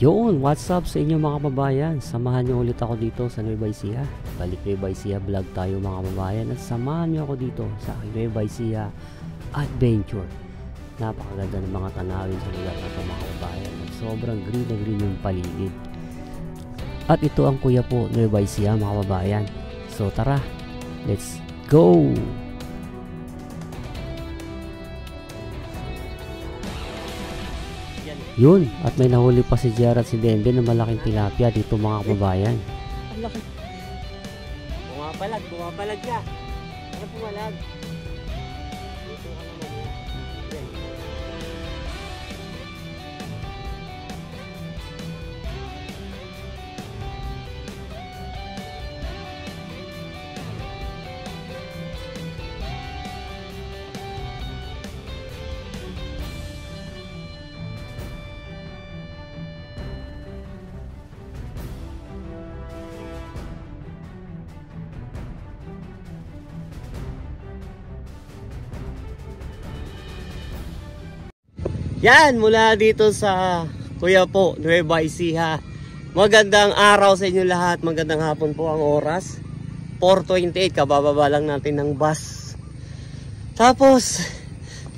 Yun, what's up sa inyo mga kababayan? Samahan niyo ulit ako dito sa Nueva Ecija. Balik Nueva Ecija vlog tayo mga kababayan. At samahan niyo ako dito sa Nueva Ecija Adventure. Napakaganda ng mga tanawin sa lugar na ito mga kababayan. At sobrang green na green yung paligid. At ito ang kuya po Nueva Ecija mga kababayan. So tara, let's go! Yun, at may nahuli pa si Jer at si Denden na malaking tilapia dito mga kababayan. Ang laki. Bumapalag na. Ano pumalag? Dito ka naman yan. Yan, mula dito sa Kuya po, Nueva Ecija. Magandang araw sa inyo lahat. Magandang hapon po ang oras. 4:28, kabababa lang natin ng bus. Tapos,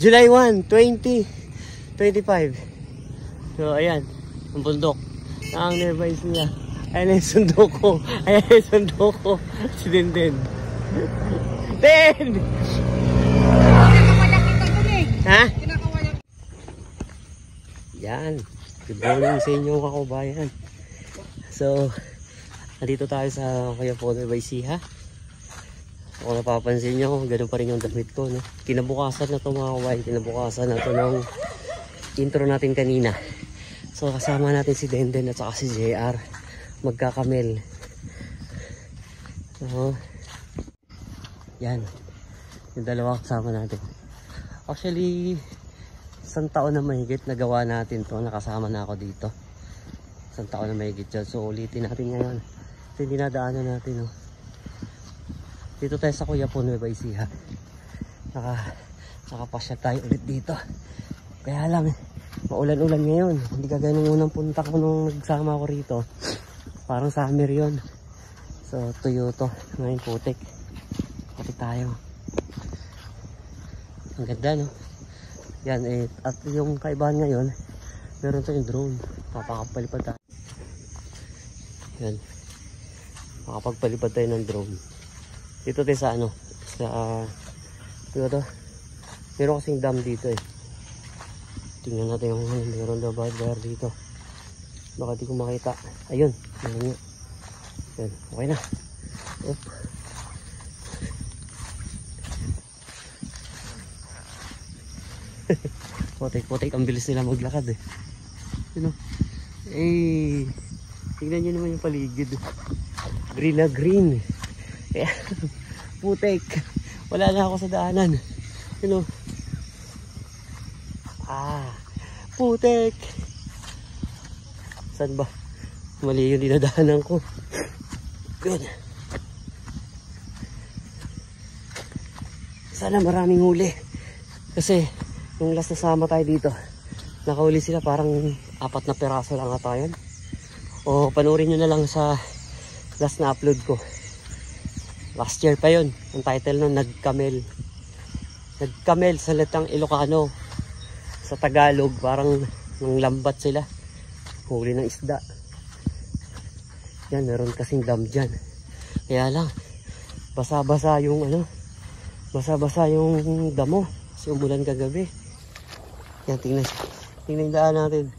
July 1, 2025. So, ayan, ang bundok ng Nueva Ecija. Ayan yung sundo ko. Ayan yung sundo ko. Si Denden. Den! Ha? Yan, good morning sa inyo kakubayan. So, nandito tayo sa Kuya po Nueva Ecija. Kung napapansin nyo, ganun pa rin yung damit ko, no? Kinabukasan na ito mga kakubayan. Kinabukasan na ito ng intro natin kanina. So, kasama natin si Denden at saka si JR. Magkakamel. So, yan. Yung dalawa kasama natin. Actually, isang taon na mahigit na gawa natin to, nakasama na ako dito. Isang taon na mahigit dyan. So ulitin natin ngayon. Ito yung dinadaanan natin. Oh. Dito tayo sa Kuya po Nueva Ecija. Nakapasya tayo ulit dito. Kaya lang, maulan-ulan ngayon. Hindi kagaya nung unang punta ko nung nagsama ko rito. Parang summer yun. So tuyo to. Ngayon putik. Pati tayo. Ang ganda, no? Yan eh, at yung kaibahan ngayon, meron tayong drone. Papakapalipad tayo. Yan. Makapagpalipad tayo ng drone. Dito tayo sa ano, sa dito to. Meron kasing dam dito eh. Tingnan natin yung meron daw bayar dito. Baka di ko makita. Ayun, meron nga. Yan, okay na. Oop. Putik ang bilis nila maglakad eh. You know? Eh, tingnan nyo naman yung paligid. Green na green. Kaya, putik. Wala na ako sa daanan. You know? Putik. Saan ba? Mali yung dinadaanan ko. Good. Sana maraming huli. Kasi, yung last na sama tayo dito, nakahuli sila parang 4 na peraso lang ata yun. O panoorin nyo na lang sa last na upload ko. Last year pa yun. Ang title nun, Nagkamel. Nagkamel sa litang Ilocano. Sa Tagalog, parang ng lambat sila. Huli ng isda. Yan, meron kasing dam dyan. Kaya lang, basa-basa yung ano, basa-basa yung damo. Kasi umulan kagabi. Yan, tingnan yung daan natin.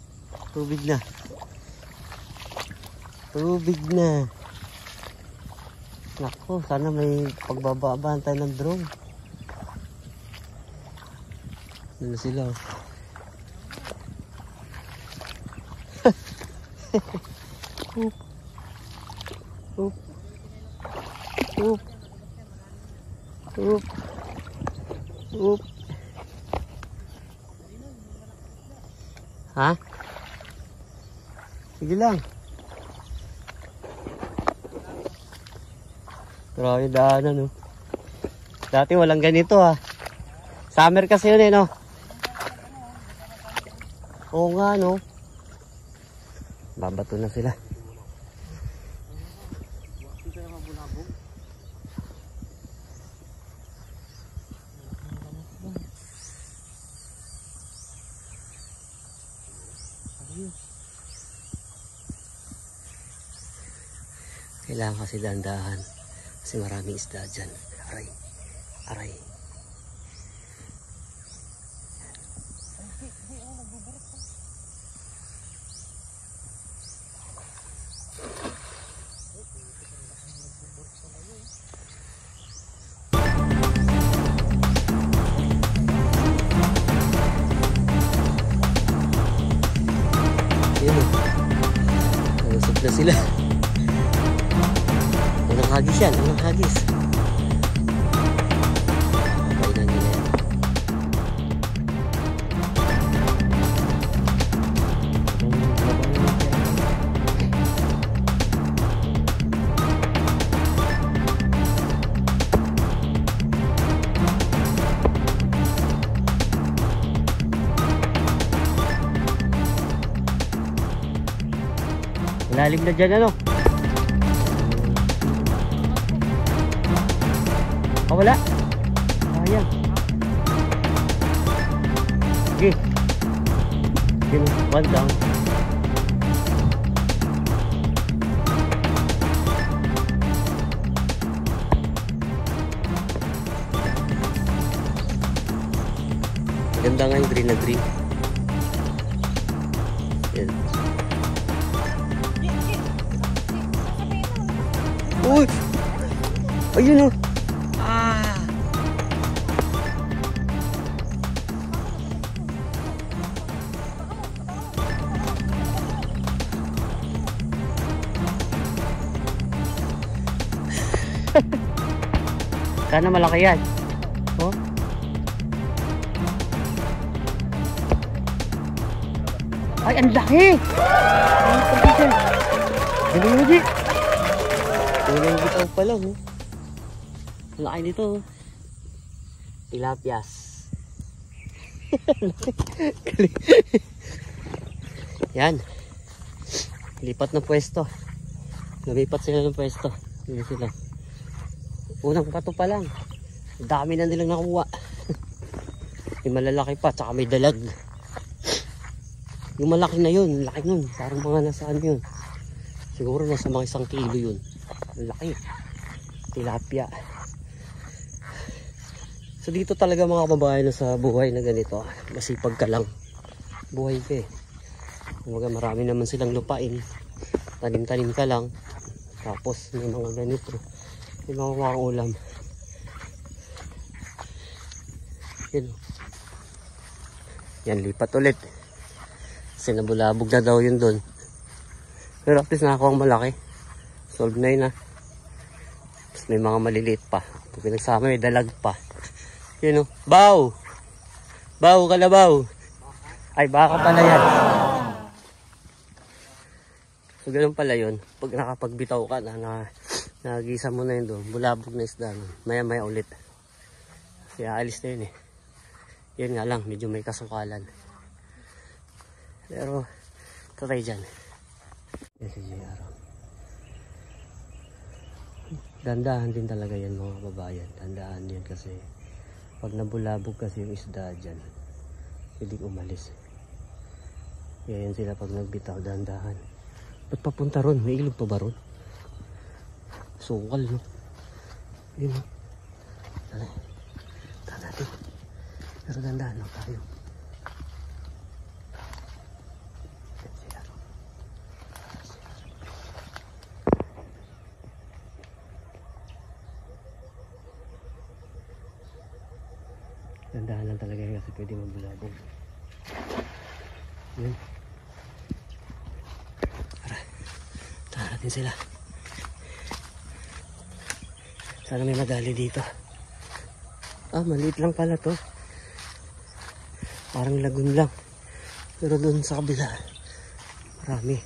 Tubig na. Tubig na. Nako, sana may pagbababaan tayo ng drone. Ano sila? Oop. Oop. Oop. Oop. Oop. Ha? Sige lang. Grabe daanan, no? Dati walang ganito, ha? Summer kasi yun, eh, no? Oo nga, no? Babato na sila. Kailangan kasi dandahan kasi maraming isda dyan. Aray, aray. Yun, nalusot na sila. Unang hagis yan, unang hagis. Kainan nila yan. Lalim na dyan ano? Wala. Sayang. Okay. One down. Maganda nga yung green na green. Yan. Uy! Ayun o. Sana malaki yan. Oh. Ay, ang laki! Galing mo, Di. Galing dito pa lang. Oh. Ang laki nito. Oh. Tilapias. Yan. Lipat ng pwesto. Lumipat sila ng pwesto. Hindi sila. Unang pato pa lang. Dami na nilang nakuha. May malalaki pa, tsaka may dalag. Yung malaki na yun, laki nun. Parang mga nasaan yun. Siguro nasa mga 1 kilo yun. Laki. Tilapia. So dito talaga mga kababayan na sa buhay na ganito. Masipag ka lang. Buhay ka eh. Kumbaga marami naman silang lupain. Tanim-tanim ka lang. Tapos may mga ganito. May mga ulam. Yan. Yan, lipat ulit. Kasi nabulabog na daw yun doon. Pero at least nakakuha ang malaki. Solve na yun ha. Tapos may mga maliliit pa. Pag pinagsama may dalag pa. Yun o. Baw! Baw, kalabaw! Ay, baka pala yan. So ganun pala yun. Pag nakapagbitaw ka na nagisa mo na yun doon, bulabog na isda. Maya maya ulit. Kaya alis na yun eh. Yun nga lang, medyo may kasukalan. Pero, tatay dyan. Yan si JR. Dandahan din talaga yan mga kababayan. Dandahan yan kasi pag nabulabog kasi yung isda dyan, pwedeng umalis. Kaya yan sila pag nagbitaw, dandahan. Ba't papunta ron? May ilog pa ba ron? Sukal, no? Yun, no? Tara. Tara natin. Pero dandahan lang tayo. Dandahan lang talaga kasi pwede mabulabog. Yun. Tara. Tara natin sila. Sana may madali dito. Ah, maliit lang pala to. Parang lagun lang. Pero doon sa kabila, marami.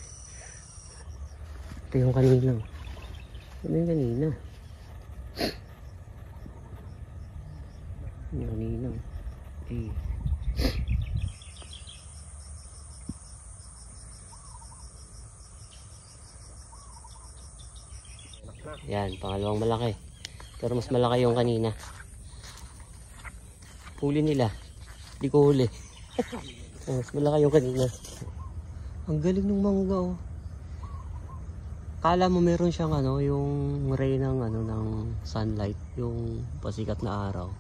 Ito yung kanina. Ano yung kanina? Yung kanina. Eh. Yan, pangalawang malaki. Pero mas malaki yung kanina. Huli nila. Hindi ko huli. Mas malaki yung kanina. Ang galing ng mangga oh. Kala mo meron siyang ano, yung ray ng ano ng sunlight, yung pasikat na araw.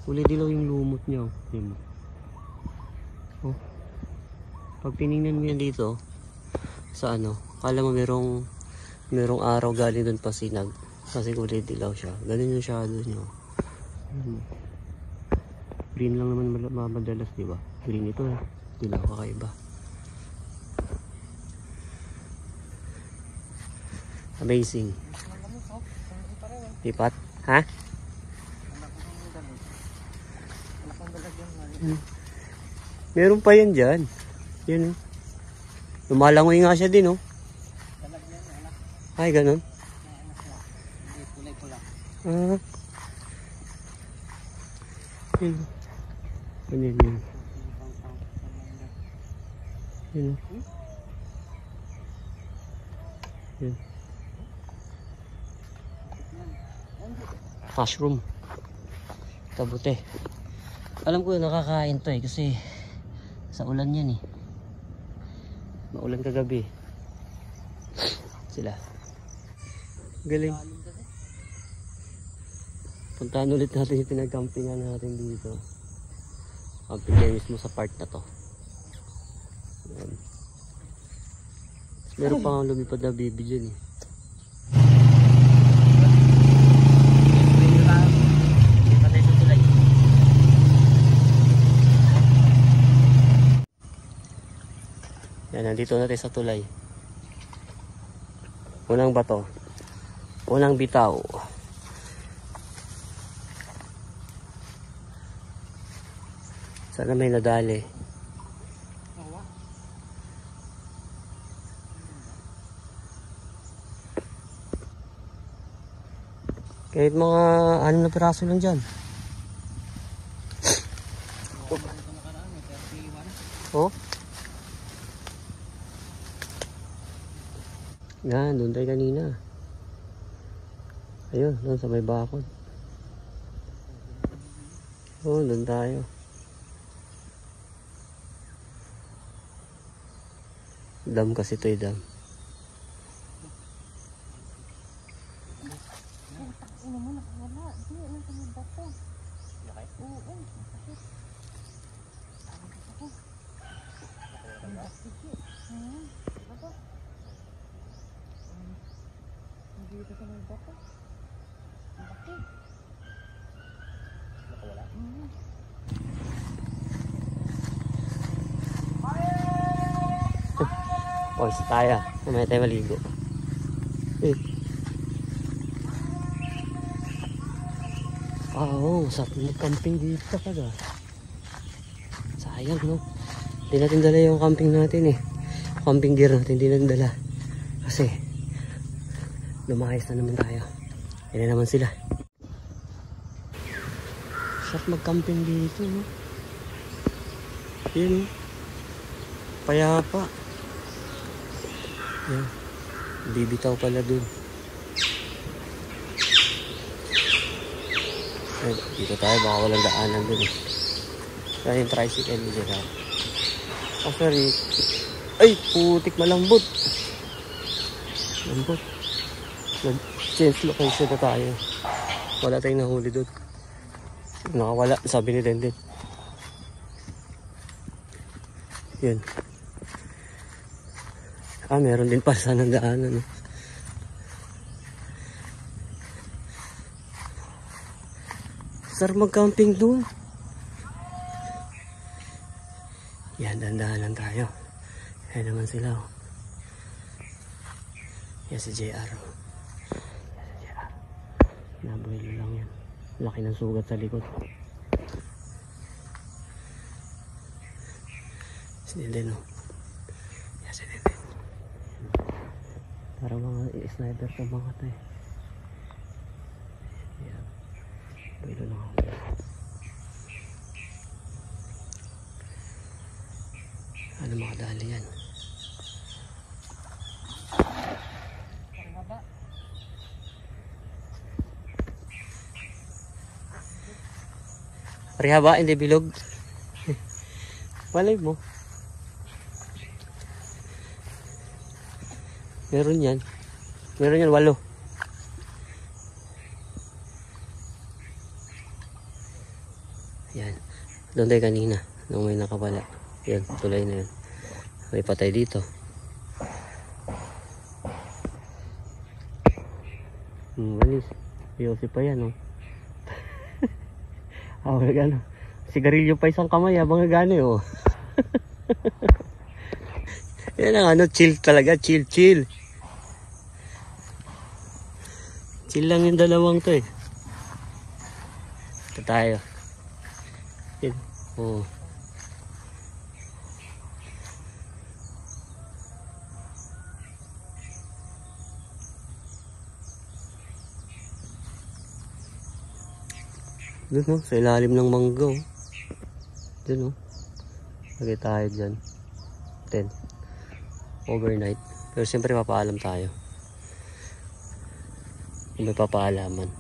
Huli dilaw yung lumot niya. Oh. Pag tiningnan mo yan dito sa ano, kala mo merong araw galing doon pasinag. Kasi kulay dilaw siya. Ganun yung shadow niya. Green lang naman madalas, di ba? Green ito eh. Dilaw kakaiba. Amazing. Lipat? Ha? Meron pa yan dyan. Yan oh. Lumalangoy nga siya din oh. Ay, ganun. Ah. Yun. Ano yun? Yun. Yun. Mushroom. Kabute. Alam ko nakakain to eh kasi sa ulan yan eh. Maulan kagabi. Sila. Galing. Puntahan ulit natin yung pinag-campingan natin dito. Camping na mismo sa part na to. Ayan. Meron pa nga lumipad na baby dyan eh. Yan, nandito natin sa tulay. Unang bato. Unang bitaw. Sana may nadali. Kahit mga 6 na piraso lang dyan. Oh. Yan, doon tayo kanina. Ayun, doon sa may bakod. Oh, doon tayo. Dam kasi ito eh, dam. Oh, isa tayo. Mamaya tayo maligo. Oo, sarap mag-camping dito talaga. Sayang, no? Hindi natin dala yung camping natin eh. Camping gear natin, hindi natin dala. Kasi, lumayas na naman tayo. Yan na naman sila. Sarap mag-camping dito, no? Yun, no? Payapa. Yan. Bibitaw pala dun. Ay, dito tayo, baka walang daanan dun eh. Kaya yung tricycle dito tayo. Oh, sorry. Ay, putik malambot. Lambot. Nag-change location na tayo. Wala tayong nahuli dun. Nakawala, sabi ni Denden. Yun. Ah, meron din pala sana daanan. No? Sarap mag-camping doon. Yan, dandahanan tayo. Yan naman sila. Oh. Yan si JR. Oh. Yan si JR. Nabuhilo lang yan. Laki ng sugat sa likod. Si Denden, oh. Yan si Denden. Parang mga sniper sa mga tayo. Yan. Buhilo lang ako. Ano makadali yan? Pareha ba? Hindi bilog? Malay mo. Meron yan. Meron yan, 8. Yan. Doon tayo kanina. Nung may nakabala. Yan, tulay na yan. May patay dito. Malis. Yosi pa yan, oh. Ano. Sigarilyo pa isang kamay, habang gano'n, oh. Yan ang ano, chill talaga. Chill. Chill lang yung dalawang to, eh. Ito tayo. Yan. Oh. Doon, no? Sa ilalim ng mangga, oh. Doon, no? Lagay tayo dyan. 10. Overnight. Pero siyempre papaalam tayo. Kung may papaalaman.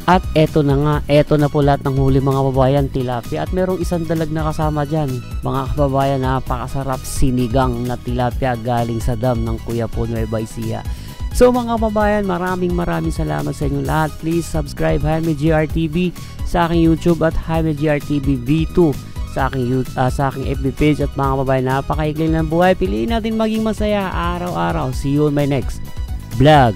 At eto na nga, eto na po lahat ng huli mga kababayan, tilapia. At merong isang dalag na kasama dyan. Mga kababayan, napakasarap sinigang na tilapia galing sa dam ng Kuya Po Nueva Ecija. So mga kababayan, maraming salamat sa inyo lahat. Please subscribe Jaime GR TV sa aking YouTube at Jaime GR TV V2 sa aking FB page. At mga kababayan, napakaikli ng buhay. Piliin natin maging masaya araw-araw. See you on my next vlog.